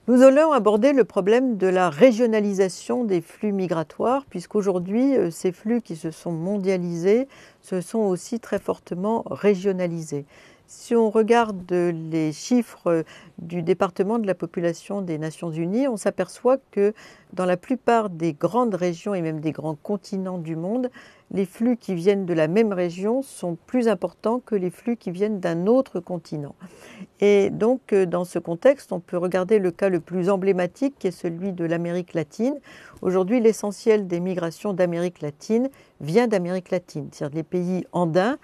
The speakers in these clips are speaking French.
Nous allons aborder le problème de la régionalisation des flux migratoires, puisqu'aujourd'hui, ces flux qui se sont mondialisés se sont aussi très fortement régionalisés. Si on regarde les chiffres du département de la population des Nations Unies, on s'aperçoit que dans la plupart des grandes régions et même des grands continents du monde, les flux qui viennent de la même région sont plus importants que les flux qui viennent d'un autre continent. Et donc, dans ce contexte, on peut regarder le cas le plus emblématique, qui est celui de l'Amérique latine. Aujourd'hui, l'essentiel des migrations d'Amérique latine vient d'Amérique latine, c'est-à-dire les pays andins,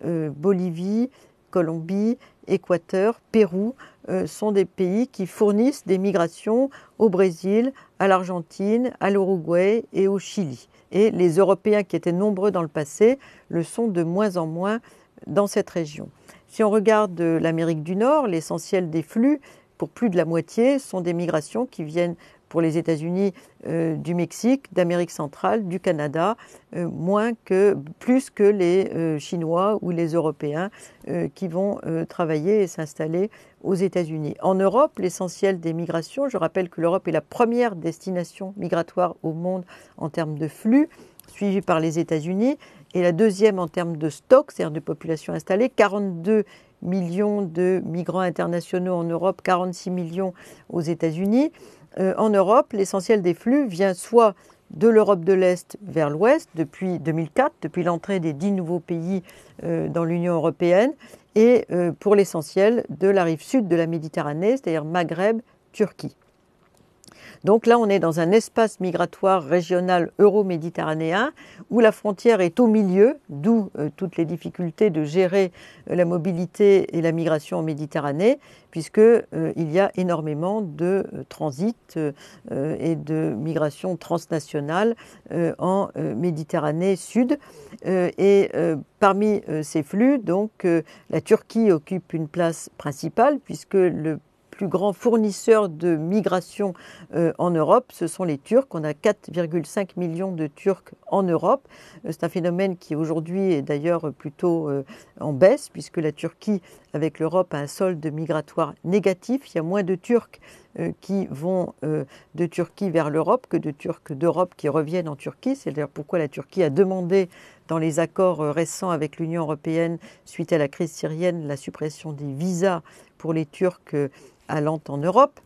Bolivie, Colombie, Équateur, Pérou, sont des pays qui fournissent des migrations au Brésil, à l'Argentine, à l'Uruguay et au Chili. Et les Européens qui étaient nombreux dans le passé le sont de moins en moins dans cette région. Si on regarde l'Amérique du Nord, l'essentiel des flux, pour plus de la moitié, sont des migrations qui viennent pour les États-Unis du Mexique, d'Amérique centrale, du Canada, plus que les Chinois ou les Européens qui vont travailler et s'installer aux États-Unis. En Europe, l'essentiel des migrations, je rappelle que l'Europe est la première destination migratoire au monde en termes de flux, suivie par les États-Unis, et la deuxième en termes de stock, c'est-à-dire de population installée, 42 millions de migrants internationaux en Europe, 46 millions aux États-Unis. En Europe, l'essentiel des flux vient soit de l'Europe de l'Est vers l'Ouest depuis 2004, depuis l'entrée des 10 nouveaux pays dans l'Union européenne, et pour l'essentiel de la rive sud de la Méditerranée, c'est-à-dire Maghreb, Turquie. Donc là, on est dans un espace migratoire régional euro-méditerranéen où la frontière est au milieu, d'où toutes les difficultés de gérer la mobilité et la migration en Méditerranée, puisqu'il y a énormément de transit et de migration transnationale en Méditerranée Sud. Parmi ces flux, donc, la Turquie occupe une place principale, puisque le plus grand fournisseur de migration en Europe, ce sont les Turcs. On a 4,5 millions de Turcs en Europe. C'est un phénomène qui aujourd'hui est d'ailleurs plutôt en baisse, puisque la Turquie, avec l'Europe, a un solde migratoire négatif. Il y a moins de Turcs qui vont de Turquie vers l'Europe que de Turcs d'Europe qui reviennent en Turquie. C'est d'ailleurs pourquoi la Turquie a demandé dans les accords récents avec l'Union européenne, suite à la crise syrienne, la suppression des visas pour les Turcs allant en Europe.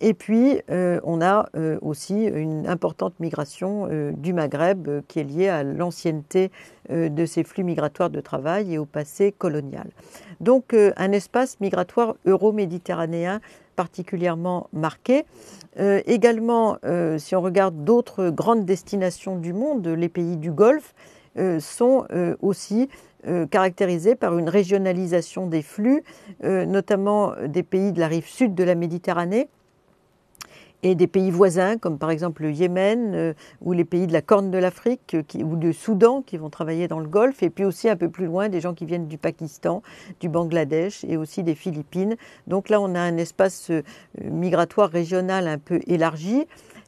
Et puis, on a aussi une importante migration du Maghreb qui est liée à l'ancienneté de ces flux migratoires de travail et au passé colonial. Donc, un espace migratoire euro-méditerranéen particulièrement marqué. Également, si on regarde d'autres grandes destinations du monde, les pays du Golfe sont aussi caractérisés par une régionalisation des flux, notamment des pays de la rive sud de la Méditerranée et des pays voisins, comme par exemple le Yémen ou les pays de la Corne de l'Afrique ou du Soudan qui vont travailler dans le Golfe, et puis aussi un peu plus loin des gens qui viennent du Pakistan, du Bangladesh et aussi des Philippines. Donc là, on a un espace migratoire régional un peu élargi.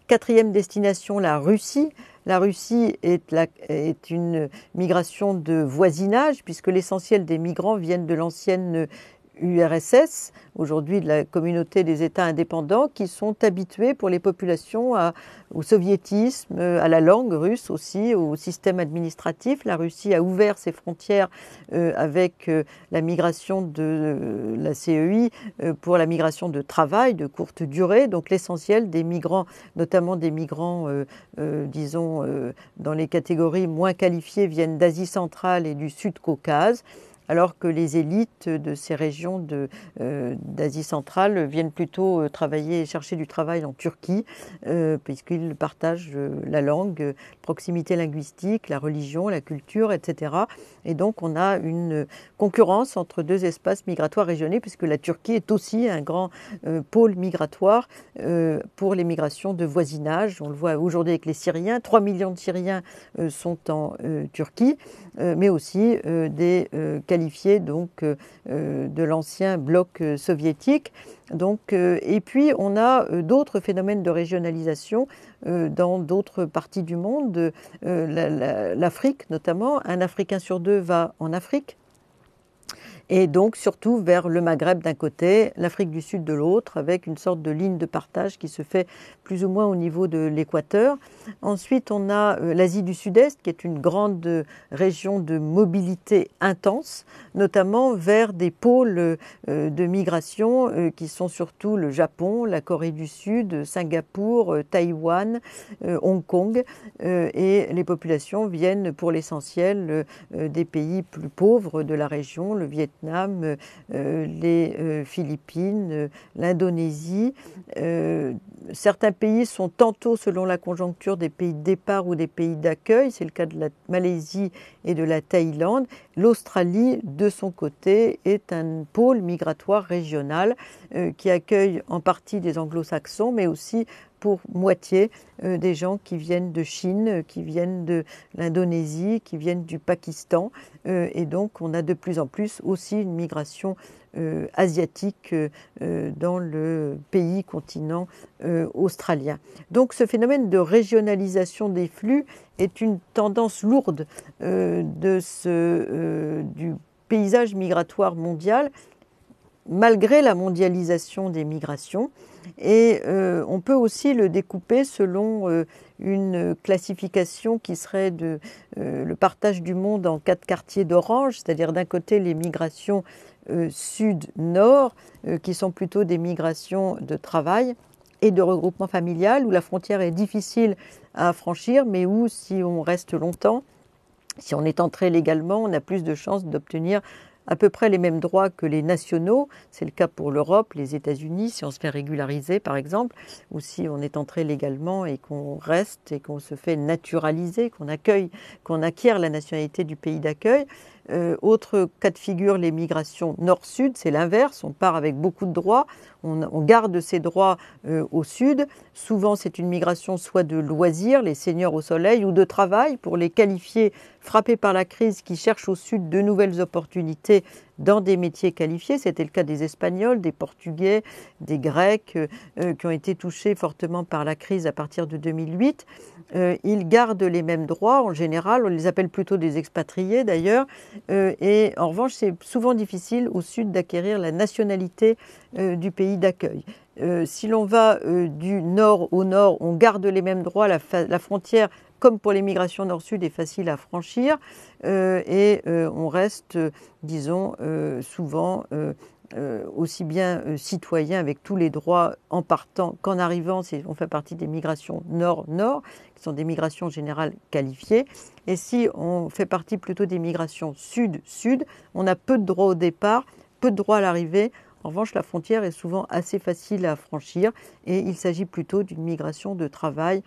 Quatrième destination, la Russie. La Russie est une migration de voisinage, puisque l'essentiel des migrants viennent de l'ancienne URSS, aujourd'hui de la communauté des États indépendants, qui sont habitués pour les populations au soviétisme, à la langue russe aussi, au système administratif. La Russie a ouvert ses frontières avec la migration de la CEI pour la migration de travail de courte durée. Donc l'essentiel des migrants, notamment des migrants, disons, dans les catégories moins qualifiées, viennent d'Asie centrale et du Sud-Caucase, alors que les élites de ces régions d'Asie centrale viennent plutôt chercher du travail en Turquie, puisqu'ils partagent la langue, proximité linguistique, la religion, la culture, etc. Et donc on a une concurrence entre deux espaces migratoires régionaux, puisque la Turquie est aussi un grand pôle migratoire pour les migrations de voisinage. On le voit aujourd'hui avec les Syriens. 3 millions de Syriens sont en Turquie, mais aussi des qualifiés donc, de l'ancien bloc soviétique. Donc, et puis, on a d'autres phénomènes de régionalisation dans d'autres parties du monde. L'Afrique, notamment. Un Africain sur deux va en Afrique. et donc surtout vers le Maghreb d'un côté, l'Afrique du Sud de l'autre, avec une sorte de ligne de partage qui se fait plus ou moins au niveau de l'équateur. Ensuite, on a l'Asie du Sud-Est, qui est une grande région de mobilité intense, notamment vers des pôles de migration qui sont surtout le Japon, la Corée du Sud, Singapour, Taïwan, Hong Kong, et les populations viennent pour l'essentiel des pays plus pauvres de la région, le Vietnam, les Philippines, l'Indonésie. Certains pays sont tantôt, selon la conjoncture, des pays de départ ou des pays d'accueil. C'est le cas de la Malaisie et de la Thaïlande. L'Australie, de son côté, est un pôle migratoire régional qui accueille en partie des anglo-saxons, mais aussi pour moitié des gens qui viennent de Chine, qui viennent de l'Indonésie, qui viennent du Pakistan. Et donc, on a de plus en plus aussi une migration asiatique dans le pays continent australien. Donc, ce phénomène de régionalisation des flux est une tendance lourde du paysage migratoire mondial, malgré la mondialisation des migrations. Et on peut aussi le découper selon une classification qui serait le partage du monde en 4 quartiers d'orange, c'est-à-dire d'un côté les migrations sud-nord, qui sont plutôt des migrations de travail et de regroupement familial, où la frontière est difficile à franchir, mais où si on reste longtemps, si on est entré légalement, on a plus de chances d'obtenir à peu près les mêmes droits que les nationaux. C'est le cas pour l'Europe, les États-Unis, si on se fait régulariser par exemple, ou si on est entré légalement et qu'on reste et qu'on se fait naturaliser, qu'on acquiert la nationalité du pays d'accueil. Autre cas de figure, les migrations nord-sud, c'est l'inverse, on part avec beaucoup de droits, on garde ses droits au sud. Souvent c'est une migration soit de loisirs, les seigneurs au soleil, ou de travail pour les qualifiés frappés par la crise qui cherchent au sud de nouvelles opportunités dans des métiers qualifiés. C'était le cas des Espagnols, des Portugais, des Grecs qui ont été touchés fortement par la crise à partir de 2008. Ils gardent les mêmes droits en général, on les appelle plutôt des expatriés d'ailleurs, et en revanche c'est souvent difficile au sud d'acquérir la nationalité du pays d'accueil. Si l'on va du nord au nord, on garde les mêmes droits, la frontière, comme pour les migrations nord-sud, est facile à franchir et on reste, disons, souvent aussi bien citoyen avec tous les droits en partant qu'en arrivant. On fait partie des migrations nord-nord, qui sont des migrations générales qualifiées. Et si on fait partie plutôt des migrations sud-sud, on a peu de droits au départ, peu de droits à l'arrivée. En revanche, la frontière est souvent assez facile à franchir et il s'agit plutôt d'une migration de travail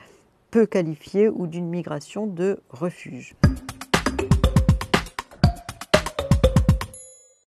peu qualifiée ou d'une migration de refuge.